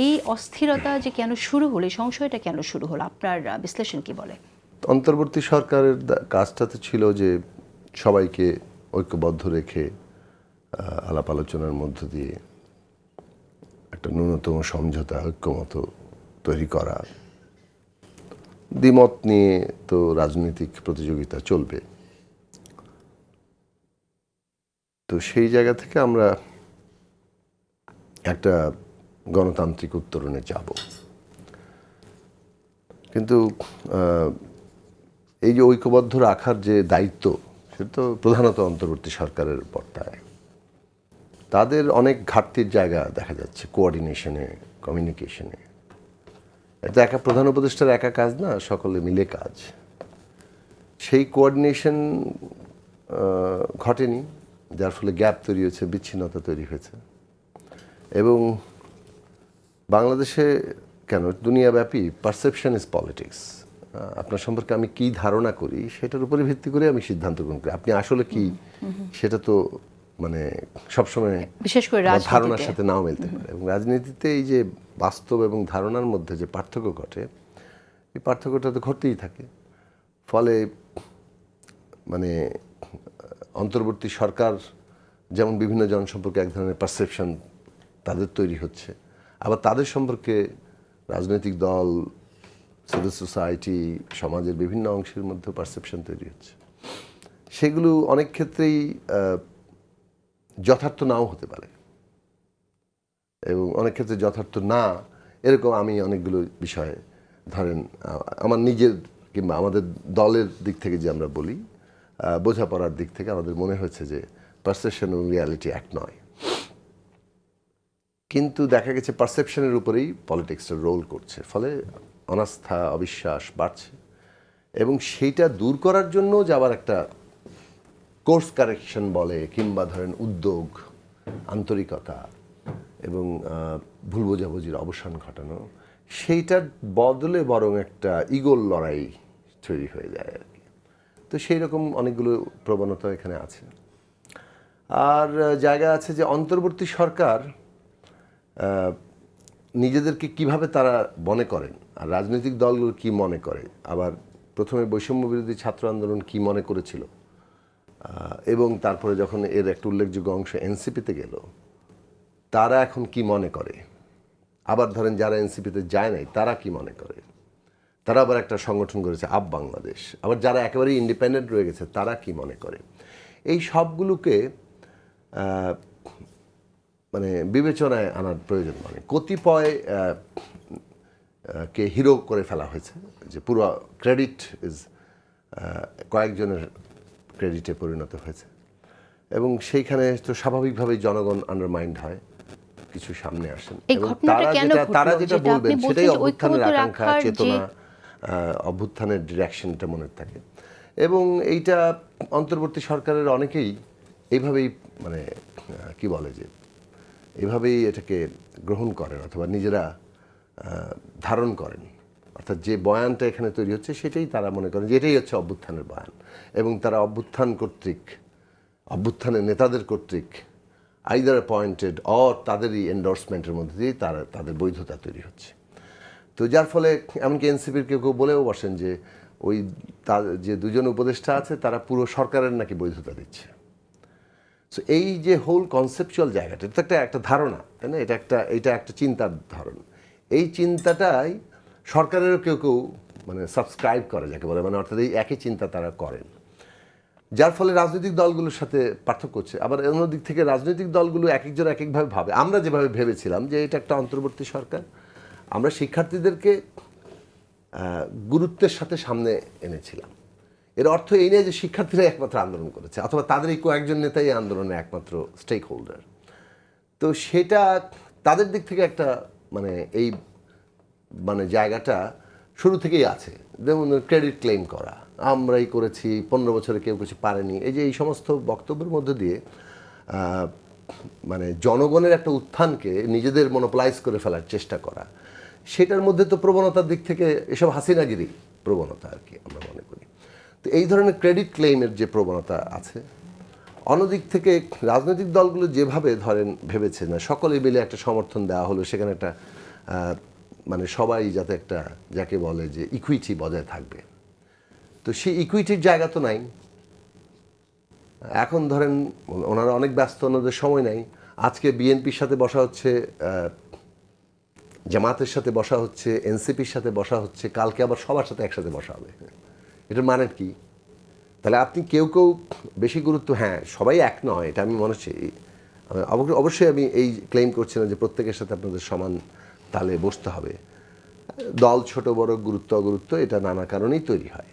এই অস্থিরতা যে কেন শুরু হলো, এই সংশয়টা কেন শুরু হলো, আপনার বিশ্লেষণ কি বলে? অন্তর্বর্তী সরকারের কাজটা তো ছিল যে সবাইকে ঐক্যবদ্ধ রেখে আলাপ আলোচনার মধ্য দিয়ে একটা ন্যূনতম সমঝোতা ঐক্যমত তৈরি করা। দ্বিমত নিয়ে তো রাজনৈতিক প্রতিযোগিতা চলবে, তো সেই জায়গা থেকে আমরা একটা গণতান্ত্রিক উত্তরণে যাব। কিন্তু এই যে ঐক্যবদ্ধ রাখার যে দায়িত্ব, সেটা তো প্রধানত অন্তর্বর্তী সরকারের পর্দায়। তাদের অনেক ঘাটতির জায়গা দেখা যাচ্ছে কোঅর্ডিনেশনে, কমিউনিকেশনে। এটা একা প্রধান উপদেষ্টার একা কাজ না, সকলে মিলে কাজ। সেই কোঅর্ডিনেশন ঘটেনি, যার ফলে গ্যাপ তৈরি হয়েছে, বিচ্ছিন্নতা তৈরি হয়েছে। এবং বাংলাদেশে কেন, দুনিয়াব্যাপী পারসেপশন ইজ পলিটিক্স। আপনার সম্পর্কে আমি কি ধারণা করি সেটার উপরে ভিত্তি করে আমি সিদ্ধান্ত গ্রহণ করি। আপনি আসলে কি, সেটা তো মানে সবসময় বিশেষ করে ধারণার সাথে নাও মিলতে পারে। এবং রাজনীতিতে এই যে বাস্তব এবং ধারণার মধ্যে যে পার্থক্য ঘটে, এই পার্থক্যটা তো ঘটতেই থাকে। ফলে মানে অন্তর্বর্তী সরকার যেমন বিভিন্ন জন সম্পর্কে এক ধরনের পারসেপশন তাদের তৈরি হচ্ছে, আবার তাদের সম্পর্কে রাজনৈতিক দল, সিভিল সোসাইটি, সমাজের বিভিন্ন অংশের মধ্যে পারসেপশন তৈরি হচ্ছে। সেগুলো অনেক ক্ষেত্রেই যথার্থ নাও হতে পারে, এবং অনেক ক্ষেত্রে যথার্থ না এরকম আমি অনেকগুলো বিষয়ে, ধরেন আমার নিজের কিংবা আমাদের দলের দিক থেকে যে আমরা বলি, বোঝাপড়ার দিক থেকে আমাদের মনে হয়েছে যে পারসেপশন এবং রিয়ালিটি এক নয়। কিন্তু দেখা গেছে পারসেপশনের উপরেই পলিটিক্সটা রোল করছে, ফলে অনাস্থা, অবিশ্বাস বাড়ছে। এবং সেইটা দূর করার জন্য যে আবার একটা কোর্স কারেকশন বলে, কিংবা ধরেন উদ্যোগ, আন্তরিকতা এবং ভুল বোঝাবুঝির অবসান ঘটানো, সেইটার বদলে বরং একটা ইগোর লড়াই তৈরি হয়ে যায় আর কি। তো সেই রকম অনেকগুলো প্রবণতা এখানে আছে। আর জায়গা আছে যে অন্তর্বর্তী সরকার নিজেদেরকে কিভাবে তারা মনে করেন, আর রাজনৈতিক দলগুলো কি মনে করে, আবার প্রথমে বৈষম্য বিরোধী ছাত্র আন্দোলন কি মনে করেছিল, এবং তারপরে যখন এর একটা উল্লেখযোগ্য অংশ এনসিপিতে গেল, তারা এখন কি মনে করে, আবার ধরেন যারা এনসিপিতে যায় নাই তারা কি মনে করে, তারা আবার একটা সংগঠন করেছে আপ বাংলাদেশ, আবার যারা একেবারেই ইন্ডিপেন্ডেন্ট রয়ে গেছে তারা কি মনে করে। এই সবগুলোকে মানে বিবেচনায় আনার প্রয়োজন। মানে কতিপয় কে হিরো করে ফেলা হয়েছে, যে পুরো ক্রেডিট ইজ কয়েকজনের ক্রেডিটে পরিণত হয়েছে, এবং সেইখানে তো স্বাভাবিকভাবেই জনগণ আন্ডারমাইন্ড হয়, কিছু সামনে আসেন, এবং তারা যেটা বলবেন সেটাই অভ্যুত্থানের আকাঙ্ক্ষা, চেতনা, অভ্যুত্থানের ডিরেকশনটা মনে থাকে। এবং এইটা অন্তর্বর্তী সরকারের অনেকেই এইভাবেই মানে কি বলে যে এভাবেই এটাকে গ্রহণ করেন অথবা নিজেরা ধারণ করেন। অর্থাৎ যে বয়ানটা এখানে তৈরি হচ্ছে সেটাই তারা মনে করেন যে এটাই হচ্ছে অভ্যুত্থানের বয়ান, এবং তারা অভ্যুত্থান কর্তৃক, অভ্যুত্থানের নেতাদের কর্তৃক আইদার অ্যাপয়েন্টেড অর তাদেরই এন্ডোর্সমেন্টের মধ্যে দিয়ে তাদের বৈধতা তৈরি হচ্ছে। তো যার ফলে এমনকি এনসিপির কেউ কেউ বলেও বসেন যে ওই তার যে দুজন উপদেষ্টা আছে তারা পুরো সরকারের নাকি বৈধতা দিচ্ছে। সো এই যে হোল কনসেপচুয়াল জায়গাটা, এটা তো একটা ধারণা, তাই না? এটা একটা চিন্তার ধরন। এই চিন্তাটাই সরকারেরও কেউ কেউ মানে সাবস্ক্রাইব করে যাকে বলে, মানে অর্থাৎ এই একই চিন্তা তারা করেন, যার ফলে রাজনৈতিক দলগুলোর সাথে পার্থক্য হচ্ছে। আবার অন্যদিক থেকে রাজনৈতিক দলগুলো এক একজন এক একভাবে ভাবে। আমরা যেভাবে ভেবেছিলাম যে এটা একটা অন্তর্বর্তী সরকার, আমরা শিক্ষার্থীদেরকে গুরুত্বের সাথে সামনে এনেছিলাম। এর অর্থ এই নয় যে শিক্ষার্থীরা একমাত্র আন্দোলন করেছে অথবা তাদের এই কয়েকজন নেতাই আন্দোলনের একমাত্র স্টেক হোল্ডার। তো সেটা তাদের দিক থেকে একটা মানে এই মানে জায়গাটা শুরু থেকেই আছে। যেমন ক্রেডিট ক্লেম করা, আমরাই করেছি, 15 বছরে কেউ কিছু পারেনি, এই যে এই সমস্ত বক্তব্যের মধ্যে দিয়ে মানে জনগণের একটা উত্থানকে নিজেদের মনোপলাইজ করে ফেলার চেষ্টা করা, সেটার মধ্যে তো প্রবণতার দিক থেকে এসব হাসিনাগিরি প্রবণতা আর কি আমরা মনে করি। তো এই ধরনের ক্রেডিট ক্লেইমের যে প্রবণতা আছে, অন্যদিক থেকে রাজনৈতিক দলগুলো যেভাবে ধরেন ভেবেছে না সকলে মিলে একটা সমর্থন দেওয়া হলো, সেখানে একটা মানে সবাই যাতে একটা যাকে বলে যে ইকুইটি বজায় থাকবে, তো সেই ইকুইটির জায়গা তো নাই। এখন ধরেন ওনারা অনেক ব্যস্ত, ওনাদের সময় নাই। আজকে বিএনপির সাথে বসা হচ্ছে, জামাতের সাথে বসা হচ্ছে, এনসিপির সাথে বসা হচ্ছে, কালকে আবার সবার সাথে একসাথে বসা হবে। এটার মানে কি? তাহলে আপনি কেউ কেউ বেশি গুরুত্ব, হ্যাঁ সবাই এক নয়, এটা আমি মনে হচ্ছে অবশ্যই আমি এই ক্লেম করছি না যে প্রত্যেকের সাথে আপনাদের সমান তালে বসতে হবে। দল ছোট বড়, গুরুত্ব অগুরুত্ব এটা নানা কারণেই তৈরি হয়,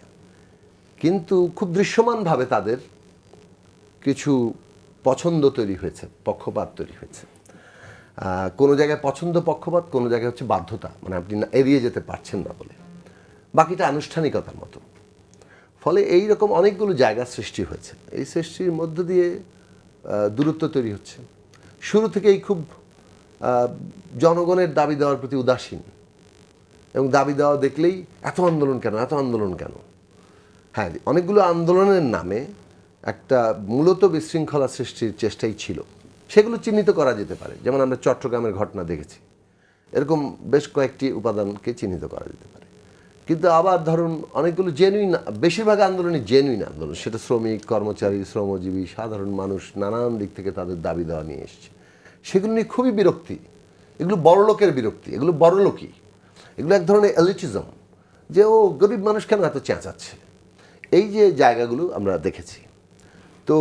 কিন্তু খুব দৃশ্যমানভাবে তাদের কিছু পছন্দ তৈরি হয়েছে, পক্ষপাত তৈরি হয়েছে। কোনো জায়গায় পছন্দ পক্ষপাত, কোনো জায়গায় হচ্ছে বাধ্যতা, মানে আপনি এড়িয়ে যেতে পারছেন না বলে, বাকিটা আনুষ্ঠানিকতার মতো। ফলে এই রকম অনেকগুলো জায়গা সৃষ্টি হয়েছে। এই সৃষ্টির মধ্য দিয়ে দূরত্ব তৈরি হচ্ছে। শুরু থেকেই খুব জনগণের দাবি দেওয়ার প্রতি উদাসীন, এবং দাবি দেওয়া দেখলেই এত আন্দোলন কেন, এত আন্দোলন কেন। হ্যাঁ, অনেকগুলো আন্দোলনের নামে একটা মূলত বিশৃঙ্খলা সৃষ্টির চেষ্টাই ছিল, সেগুলো চিহ্নিত করা যেতে পারে। যেমন আমরা চট্টগ্রামের ঘটনা দেখেছি, এরকম বেশ কয়েকটি উপাদানকে চিহ্নিত করা যেতে পারে। কিন্তু আবার ধরুন অনেকগুলো জেনুইন, বেশিরভাগ আন্দোলনই জেনুইন আন্দোলন, সেটা শ্রমিক, কর্মচারী, শ্রমজীবী, সাধারণ মানুষ নানান দিক থেকে তাদের দাবি দেওয়া নিয়ে এসছে। সেগুলো নিয়ে খুবই বিরক্তি। এগুলো বড় লোকের বিরক্তি, এগুলো বড় লোকই, এগুলো এক ধরনের এলিটিজম, যে ও গরিব মানুষ কেন এত চেঁচাচ্ছে। এই যে জায়গাগুলো আমরা দেখেছি, তো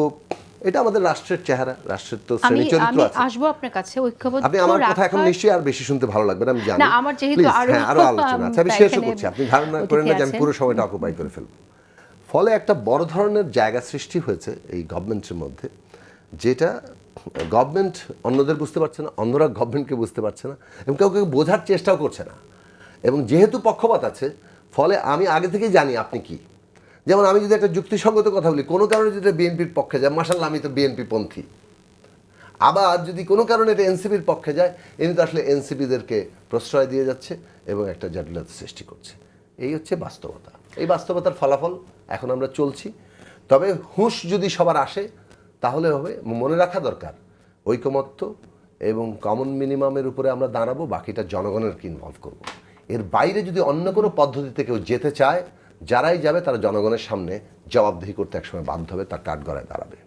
এটা আমাদের রাষ্ট্রের চেহারা, রাষ্ট্রের তো শ্রেণী চরিত্র আছে। আসবো আপনার কাছে ঐক্যবদ্ধ আপনি আমার কথা এখন নিশ্চয়ই আর বেশি শুনতে ভালো লাগবে না, আমি জানি। না, আমার যেহেতু আরো আলোচনা আছে, আমি শেষও করছি, আপনি ধারণা করেন না যে আমি পুরো সময়টা অকুপাই করে ফেলব। ফলে একটা বড় ধরনের জায়গা সৃষ্টি হয়েছে এই গভর্নমেন্টের মধ্যে, যেটা গভর্নমেন্ট অন্যদের বুঝতে পারছে না, অন্যরা গভর্নমেন্টকে বুঝতে পারছে না, এবং কেউ কেউ বোঝার চেষ্টাও করছে না। এবং যেহেতু পক্ষপাত আছে, ফলে আমি আগে থেকেই জানি আপনি কি। যেমন আমি যদি একটা যুক্তিসঙ্গত কথা বলি, কোনো কারণে যদি বিএনপির পক্ষে যায়, মাশাআল্লাহ আমি তো বিএনপি পন্থী। আবার যদি কোনো কারণে এটা এনসিপির পক্ষে যায়, এনি তো আসলে এনসিপিদেরকে প্রশ্রয় দিয়ে যাচ্ছে এবং একটা জটিলতা সৃষ্টি করছে। এই হচ্ছে বাস্তবতা। এই বাস্তবতার ফলাফল এখন আমরা চলছি। তবে হুঁশ যদি সবার আসে, তাহলে হবে, মনে রাখা দরকার ঐকমত্য এবং কমন মিনিমামের উপরে আমরা দাঁড়াবো, বাকিটা জনগণেরকে ইনভলভ করব। এর বাইরে যদি অন্য কোনো পদ্ধতিতে কেউ যেতে চায়, যারাই যাবে তারা জনগণের সামনে জবাবদিহি করতে একসময় বাধ্য হবে, তার কাঠগড়ায় দাঁড়াবে।